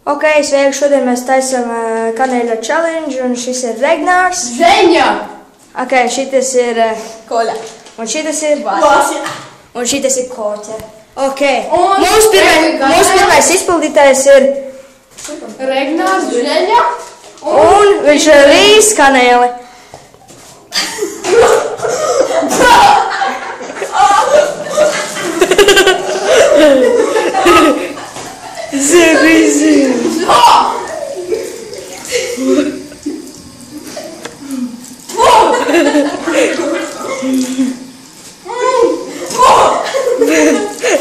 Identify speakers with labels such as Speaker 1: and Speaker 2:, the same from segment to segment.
Speaker 1: Ok, sveiki, šodien mēs taisam kanēļa challenge, un šis ir Regnārs.
Speaker 2: Zeņa!
Speaker 1: Ok, šitas ir
Speaker 2: Koļa.
Speaker 1: Un šitas ir
Speaker 2: Vasja.
Speaker 1: Un šitas ir Koķe. Ok,
Speaker 2: Un
Speaker 1: mūsu pirmais izpildītājs ir
Speaker 2: Regnārs, Zeņa.
Speaker 1: Un viņš ir rīs kanēli.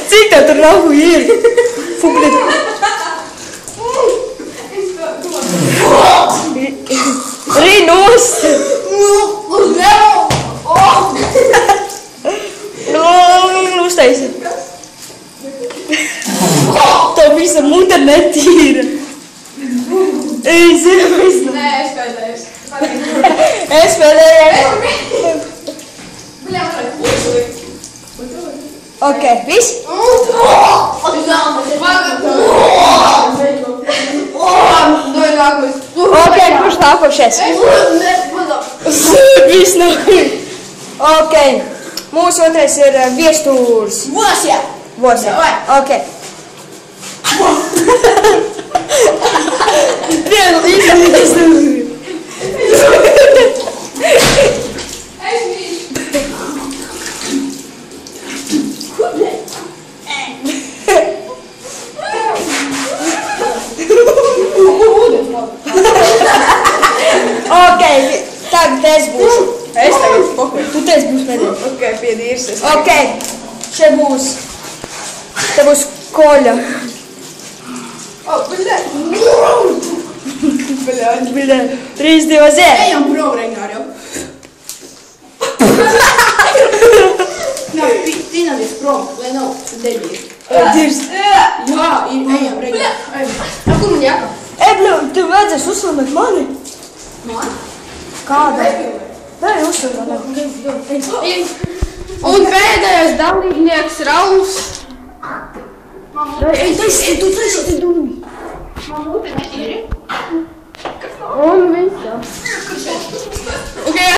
Speaker 1: Cik tev tur raugu ir? Fugļi. Rīnos. Uztaisi. Tev visa muta netīra. Ej, zināmies.
Speaker 2: Nē, es pēdējos.
Speaker 1: Es pēdējais. Ok, viss? Ok, kurš nākošais? Viss nākošais. Ok, mūsu otrais ir viestūrs.
Speaker 2: Vasja.
Speaker 1: Vasja, ok. Vienu izdarīt. Ok, tagad es būšu.
Speaker 2: Es tagad pokuļ.
Speaker 1: Tu teici būs pēdējais.
Speaker 2: Ok, piedīrs es.
Speaker 1: Ok, šeit būs. Te būs Koļa.
Speaker 2: O, bļaļ.
Speaker 1: Bļaļ. 3, 2, 1.
Speaker 2: Ejam prom, Regnār, jau. Nā, tinamies prom, lai nav deļīgi.
Speaker 1: Dirs.
Speaker 2: Jā, ejam, Regnār. Kur man jākā?
Speaker 1: Bļu, tev vajadzēs uzslavēt mani.
Speaker 2: Man?
Speaker 1: Kāda? Vai uzslavēt?
Speaker 2: Un pēdējais dalībnieks Rauls.
Speaker 1: Ej, tu taisi, tu dūmi.
Speaker 2: Man